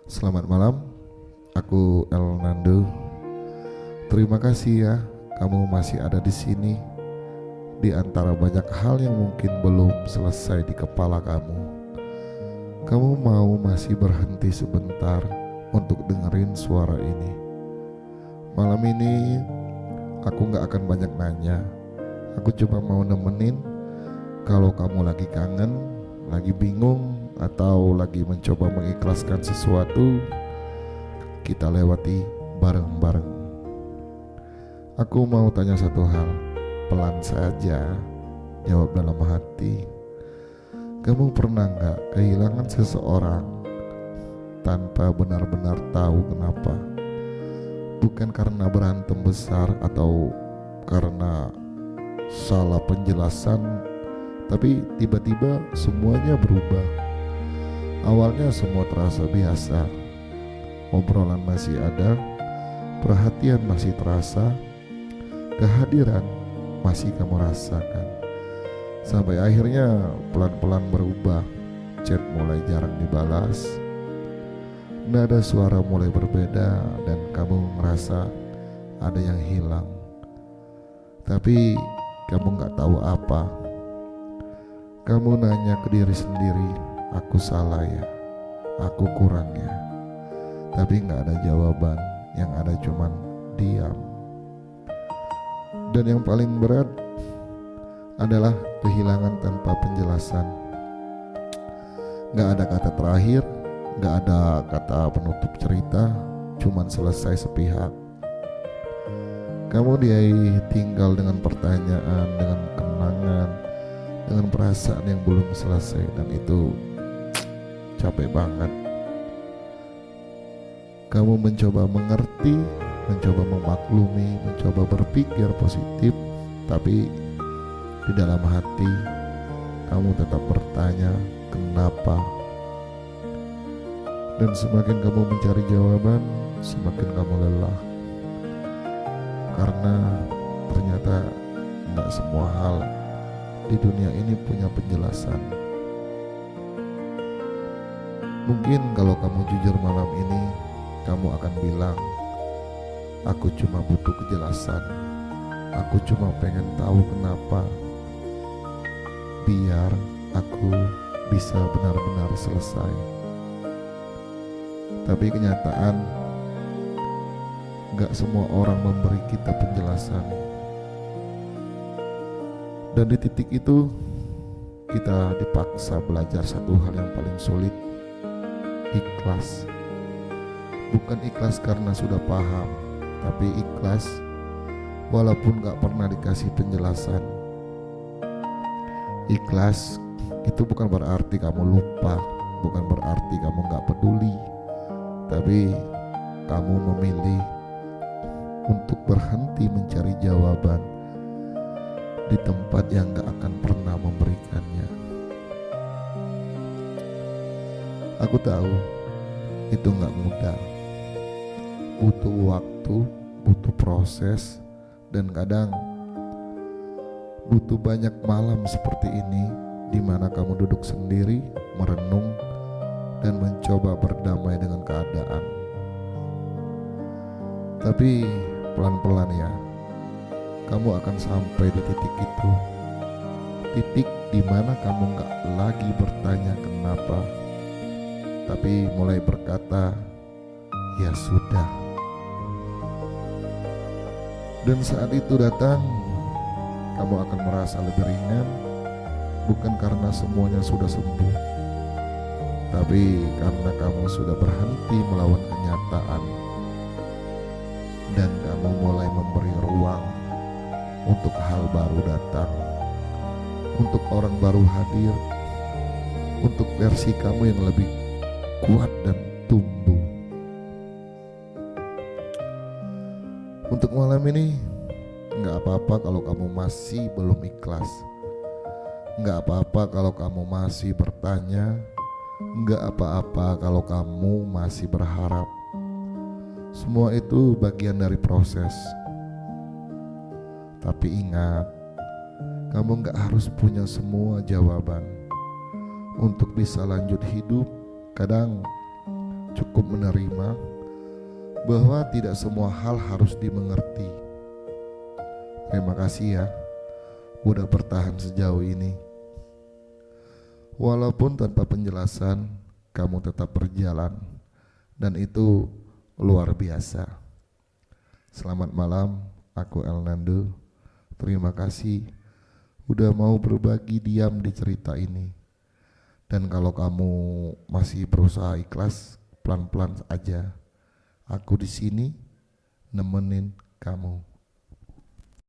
Selamat malam, aku El Nando. Terima kasih ya, kamu masih ada di sini. Di antara banyak hal yang mungkin belum selesai di kepala kamu, kamu mau masih berhenti sebentar untuk dengerin suara ini. Malam ini, aku gak akan banyak nanya. Aku cuma mau nemenin kalau kamu lagi kangen, lagi bingung, atau lagi mencoba mengikhlaskan sesuatu. Kita lewati bareng-bareng. Aku mau tanya satu hal, pelan saja, jawab dalam hati. Kamu pernah gak kehilangan seseorang tanpa benar-benar tahu kenapa? Bukan karena berantem besar atau karena salah penjelasan, tapi tiba-tiba semuanya berubah. Awalnya semua terasa biasa, obrolan masih ada, perhatian masih terasa, kehadiran masih kamu rasakan. Sampai akhirnya pelan-pelan berubah, chat mulai jarang dibalas, nada suara mulai berbeda, dan kamu ngerasa ada yang hilang. Tapi kamu gak tahu apa. Kamu nanya ke diri sendiri, aku salah ya, aku kurang ya. Tapi gak ada jawaban, yang ada cuman diam. Dan yang paling berat adalah kehilangan tanpa penjelasan. Gak ada kata terakhir, gak ada kata penutup cerita, cuman selesai sepihak. Kamu ditinggal dengan pertanyaan, dengan kenangan, dengan perasaan yang belum selesai, dan itu capek banget. Kamu mencoba mengerti, mencoba memaklumi, mencoba berpikir positif, tapi di dalam hati kamu tetap bertanya kenapa. Dan semakin kamu mencari jawaban, semakin kamu lelah. Karena ternyata tidak semua hal di dunia ini punya penjelasan. Mungkin kalau kamu jujur malam ini, kamu akan bilang, aku cuma butuh kejelasan. Aku cuma pengen tahu kenapa, biar aku bisa benar-benar selesai. Tapi kenyataan, gak semua orang memberi kita penjelasan. Dan di titik itu, kita dipaksa belajar satu hal yang paling sulit, ikhlas. Bukan ikhlas karena sudah paham, tapi ikhlas walaupun gak pernah dikasih penjelasan. Ikhlas itu bukan berarti kamu lupa, bukan berarti kamu gak peduli, tapi kamu memilih untuk berhenti mencari jawaban di tempat yang gak akan pernah memberikannya. Aku tahu itu gak mudah, butuh waktu, butuh proses, dan kadang butuh banyak malam seperti ini di mana kamu duduk sendiri, merenung, dan mencoba berdamai dengan keadaan. Tapi pelan-pelan ya, kamu akan sampai di titik itu. Titik di mana kamu gak lagi bertanya kenapa, tapi mulai berkata, ya sudah. Dan saat itu datang, kamu akan merasa lebih ringan, bukan karena semuanya sudah sembuh, tapi karena kamu sudah berhenti melawan kenyataan. Dan kamu mulai memberi ruang untuk hal baru datang, untuk orang baru hadir, untuk versi kamu yang lebih kuat dan tumbuh. Untuk malam ini, gak apa-apa kalau kamu masih belum ikhlas. Gak apa-apa kalau kamu masih bertanya. Gak apa-apa kalau kamu masih berharap. Semua itu bagian dari proses. Tapi ingat, kamu gak harus punya semua jawaban. Untuk bisa lanjut hidup, kadang cukup menerima bahwa tidak semua hal harus dimengerti. Terima kasih ya, udah bertahan sejauh ini. Walaupun tanpa penjelasan, kamu tetap berjalan, dan itu luar biasa. Selamat malam, aku El Nando. Terima kasih udah mau berbagi diam di cerita ini. Dan kalau kamu masih berusaha ikhlas, pelan-pelan aja. Aku di sini nemenin kamu.